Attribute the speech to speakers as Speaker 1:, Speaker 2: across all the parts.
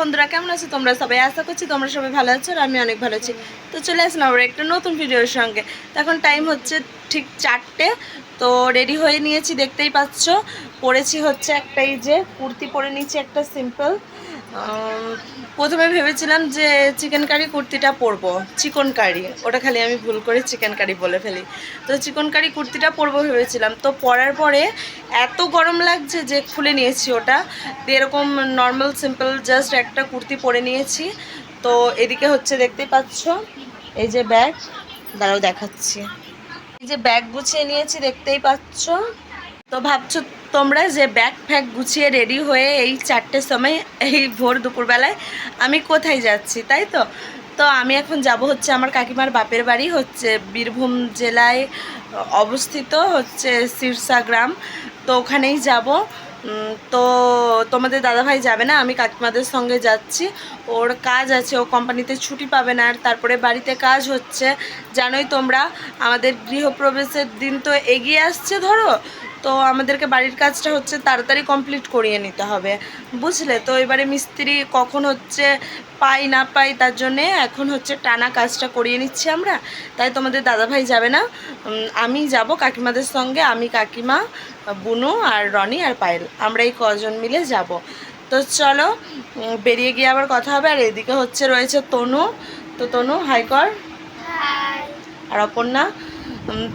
Speaker 1: বন্ধুরা, কেমন আছো তোমরা সবাই? আশা করছি তোমরা সবাই ভালো আছো আর আমি অনেক ভালো আছি। তো চলে আসলাম আবার একটা নতুন ভিডিওর সঙ্গে। তো এখন টাইম হচ্ছে ঠিক 4টে। তো রেডি হয়ে নিয়েছি, দেখতেই পাচ্ছ। পরেছি হচ্ছে একটা, এই যে কুর্তি পরে নিয়েছি একটা সিম্পল। প্রথমে ভেবেছিলাম যে চিকেন কারি কুর্তিটা পরবো, চিকন কারি, ওটা খালি আমি ভুল করে চিকেন কারি বলে ফেলি। তো চিকন কারি কুর্তিটা পরবো ভেবেছিলাম, তো পরার পরে এত গরম লাগছে যে খুলে নিয়েছি ওটা। এরকম নর্মাল সিম্পল জাস্ট একটা কুর্তি পরে নিয়েছি। তো এদিকে হচ্ছে দেখতেই পাচ্ছ এই যে ব্যাগ, দাঁড়াও দেখাচ্ছি। এই যে ব্যাগ গুছিয়ে নিয়েছি, দেখতেই পাচ্ছ। তো ভাবছো তোমরা যে ব্যাগ ফ্যাগ গুছিয়ে রেডি হয়ে এই 4টের সময়, এই ভোর দুপুরবেলায় আমি কোথায় যাচ্ছি, তাই তো? তো আমি এখন যাব হচ্ছে আমার কাকিমার বাপের বাড়ি, হচ্ছে বীরভূম জেলায় অবস্থিত, হচ্ছে সিরসা গ্রাম। তো ওখানেই যাব। তো তোমাদের দাদাভাই যাবে না, আমি কাকিমাদের সঙ্গে যাচ্ছি। ওর কাজ আছে, ও কোম্পানিতে ছুটি পাবে না। আর তারপরে বাড়িতে কাজ হচ্ছে, জানোই তোমরা আমাদের গৃহপ্রবেশের দিন তো এগিয়ে আসছে ধরো। তো আমাদেরকে বাড়ির কাজটা হচ্ছে তাড়াতাড়ি কমপ্লিট করিয়ে নিতে হবে, বুঝলে? তো এবারে মিস্ত্রি কখন হচ্ছে পাই না পাই, তার জন্যে এখন হচ্ছে টানা কাজটা করিয়ে নিচ্ছি আমরা। তাই তোমাদের দাদাভাই যাবে না, আমি যাব কাকিমাদের সঙ্গে। আমি, কাকিমা, বুনু আর রনি আর পায়েল, আমরা এই কজন মিলে যাব। তো চলো বেরিয়ে গিয়ে আবার কথা হবে। আর এদিকে হচ্ছে রয়েছে তনু। তো তনু হাই কর। আর অপর্ণা।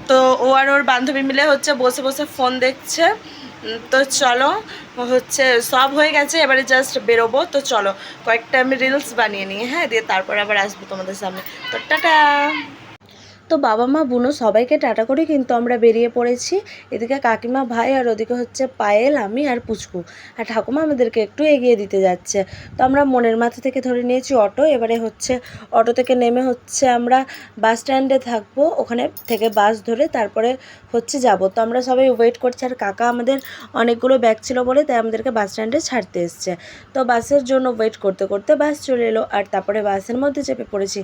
Speaker 1: তো ও আর ওর বান্ধবী মিলে হচ্ছে বসে বসে ফোন দেখছে। তো চলো, হচ্ছে সব হয়ে গেছে, এবারে জাস্ট বেরোবো। তো চলো কয়েকটা আমি রিলস বানিয়ে নিই, হ্যাঁ, দিয়ে তারপর আবার আসবো তোমাদের সামনে। তো টাটা। তো বাবা মা বুনো সবাইকে টাটা করে কিন্তু আমরা বেরিয়ে পড়েছি। এদিকে কাকিমা, ভাই, আর ওদিকে হচ্ছে পায়েল, আমি আর পুচকু। আর ঠাকুমা আমাদেরকে একটু এগিয়ে দিতে যাচ্ছে। তো আমরা মনের মাথা থেকে ধরে নিয়েছি অটো। এবারে হচ্ছে অটো থেকে নেমে হচ্ছে আমরা বাস স্ট্যান্ডে থাকবো, ওখানে থেকে বাস ধরে তারপরে হচ্ছে যাব। তো আমরা সবাই ওয়েট করছি। আর কাকা আমাদের অনেকগুলো ব্যাগ ছিল বলে তাই আমাদেরকে বাস স্ট্যান্ডে ছাড়তে এসছে। তো বাসের জন্য ওয়েট করতে করতে বাস চলে এলো, আর তারপরে বাসের মধ্যে চেপে পড়েছি।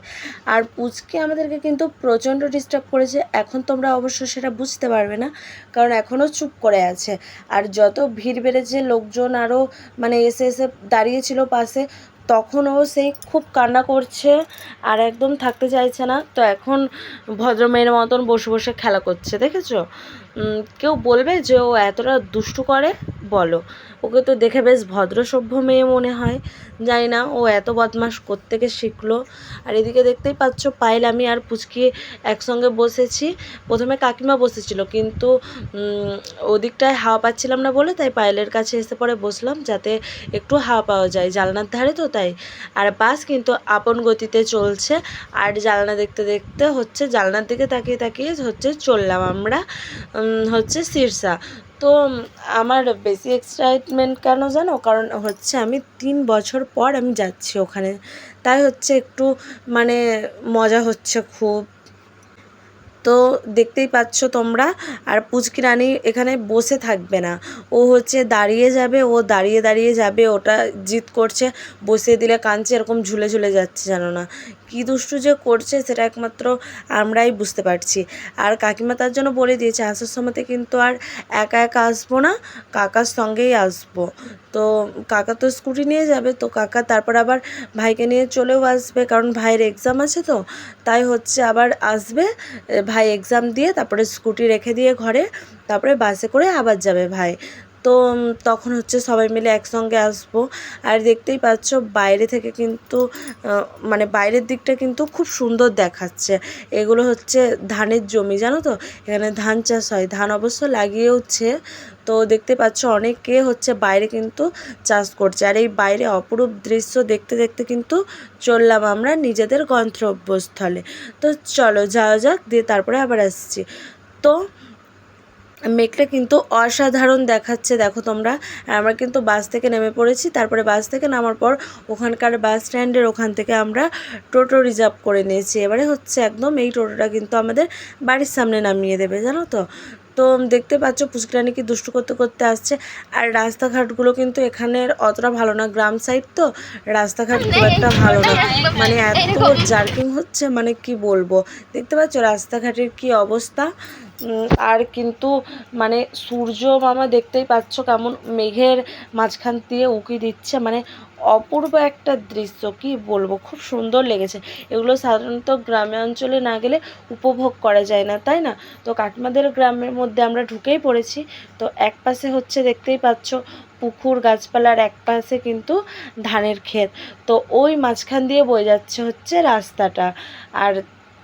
Speaker 1: আর পুচকে আমাদেরকে কিন্তু প্রচণ্ড ডিস্টার্ব করেছে। এখন তোমরা অবশ্য সেটা বুঝতে পারবে না, কারণ এখনও চুপ করে আছে। আর যত ভিড় বেড়েছে, লোকজন আরও মানে এসে এসে দাঁড়িয়েছিল পাশে, তখনও সেই খুব কান্না করছে আর একদম থাকতে চাইছে না। তো এখন ভদ্রমেয়ের মতন বসে বসে খেলা করছে, দেখেছো? কেউ বলবে যে ও এতটা দুষ্টু করে? বলো, ওকে তো দেখে বেশ ভদ্র সভ্য মেয়ে মনে হয়। জানি না ও এত বদমাশ কোত্থেকে শিখলো। আর এদিকে দেখতেই পাচ্ছ পায়েল, আমি আর পুচকি একসঙ্গে বসেছি। প্রথমে কাকিমা বসেছিল, কিন্তু ওদিকটায় হাওয়া পাচ্ছিলাম না বলে তাই পায়েলের কাছে এসে পরে বসলাম, যাতে একটু হাওয়া পাওয়া যায়, জানলার ধারে তো তাই। আর বাস কিন্তু আপন গতিতে চলছে। আর জানলা দেখতে দেখতে হচ্ছে জানলার দিকে তাকিয়ে তাকিয়ে হচ্ছে চললাম আমরা হচ্ছে সিরসা। তো আমার বেশি এক্সাইটমেন্ট কেন জানো? কারণ হচ্ছে আমি 3 বছর পর আমি যাচ্ছি ওখানে, তাই হচ্ছে একটু মানে মজা হচ্ছে খুব। তো দেখতেই পাচ্ছ তোমরা। আর পুচকি রানী এখানে বসে থাকবে না, ও হচ্ছে দাঁড়িয়ে যাবে, ও দাঁড়িয়ে দাঁড়িয়ে যাবে, ওটা জিদ করছে। বসিয়ে দিলে কাঁদছে, এরকম ঝুলে ঝুলে যাচ্ছে, জানো না কী দুষ্টু যে করছে, সেটা একমাত্র আমরাই বুঝতে পারছি। আর কাকিমা তার জন্য বলে দিয়েছে আসার সময়তে কিন্তু আর একা একা আসবো না, কাকার সঙ্গেই আসবো। তো কাকা তো স্কুটি নিয়ে যাবে, তো কাকা তারপর আবার ভাইকে নিয়ে চলেও আসবে, কারণ ভাইয়ের এক্সাম আছে, তো তাই হচ্ছে আবার আসবে। ভাই এক্সাম দিয়ে তারপরে স্কুটি রেখে দিয়ে ঘরে, তারপরে বাসে করে আবার যাবে ভাই। তো তখন হচ্ছে সবাই মিলে একসঙ্গে আসবো। আর দেখতেই পাচ্ছ বাইরে থেকে কিন্তু মানে বাইরের দিকটা কিন্তু খুব সুন্দর দেখাচ্ছে। এগুলো হচ্ছে ধানের জমি, জানো তো? এখানে ধান চাষ হয়, ধান অবশ্য লাগিয়েওছে। তো দেখতে পাচ্ছ অনেকে হচ্ছে বাইরে কিন্তু চাষ করছে। আর এই বাইরে অপরূপ দৃশ্য দেখতে দেখতে কিন্তু চললাম আমরা নিজেদের গন্তব্যস্থলে। তো চলো যাওয়া যাক, দিয়ে তারপরে আবার আসছি। তো মেঘটা কিন্তু অসাধারণ দেখাচ্ছে, দেখো তোমরা। আমরা কিন্তু বাস থেকে নেমে পড়েছি। তারপরে বাস থেকে নামার পর ওখানকার বাস স্ট্যান্ডের ওখান থেকে আমরা টোটো রিজার্ভ করে নিয়েছি। এবারে হচ্ছে একদম এই টোটোটা কিন্তু আমাদের বাড়ির সামনে নামিয়ে দেবে, জানো তো? তো দেখতে পাচ্ছ পুচকিরানি কি দুষ্টু করতে করতে আসছে। আর রাস্তাঘাটগুলো কিন্তু এখানের অতটা ভালো না, গ্রাম সাইড তো রাস্তাঘাট খুব একটা ভালো না, মানে এত জার্কিং হচ্ছে, মানে কি বলবো। দেখতে পাচ্ছ রাস্তাঘাটের কি অবস্থা। আর কিন্তু মানে সূর্য মামা দেখতেই পাচ্ছ কেমন মেঘের মাঝখান দিয়ে উঁকি দিচ্ছে, মানে অপূর্ব একটা দৃশ্য, কি বলবো, খুব সুন্দর লেগেছে। এগুলো সাধারণত গ্রামে অঞ্চলে না গেলে উপভোগ করা যায় না, তাই না? তো কাঠমাদের গ্রামের মধ্যে আমরা ঢুকেই পড়েছি। তো এক পাশে হচ্ছে দেখতেই পাচ্ছ পুকুর, গাছপালার এক পাশে কিন্তু ধানের ক্ষেত। তো ওই মাঝখান দিয়ে বয়ে যাচ্ছে হচ্ছে রাস্তাটা, আর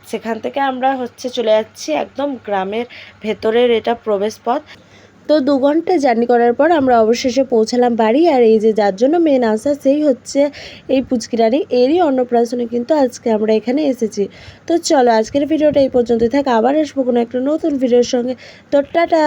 Speaker 1: সেখান থেকে আমরা হচ্ছে চলে যাচ্ছি একদম গ্রামের ভেতরের এটা প্রবেশ পথ। তো 2 ঘন্টা জার্নি করার পর আমরা অবশেষে পৌঁছালাম বাড়ি। আর এই যে যার জন্য মেন আসা, সেই হচ্ছে এই পুচকিরানি, এরই অন্নপ্রাশনে কিন্তু আজকে আমরা এখানে এসেছি। তো চলো আজকের ভিডিওটা এই পর্যন্ত থাক, আবার আসবো কোনো একটা নতুন ভিডিওর সঙ্গে। তো টাটা।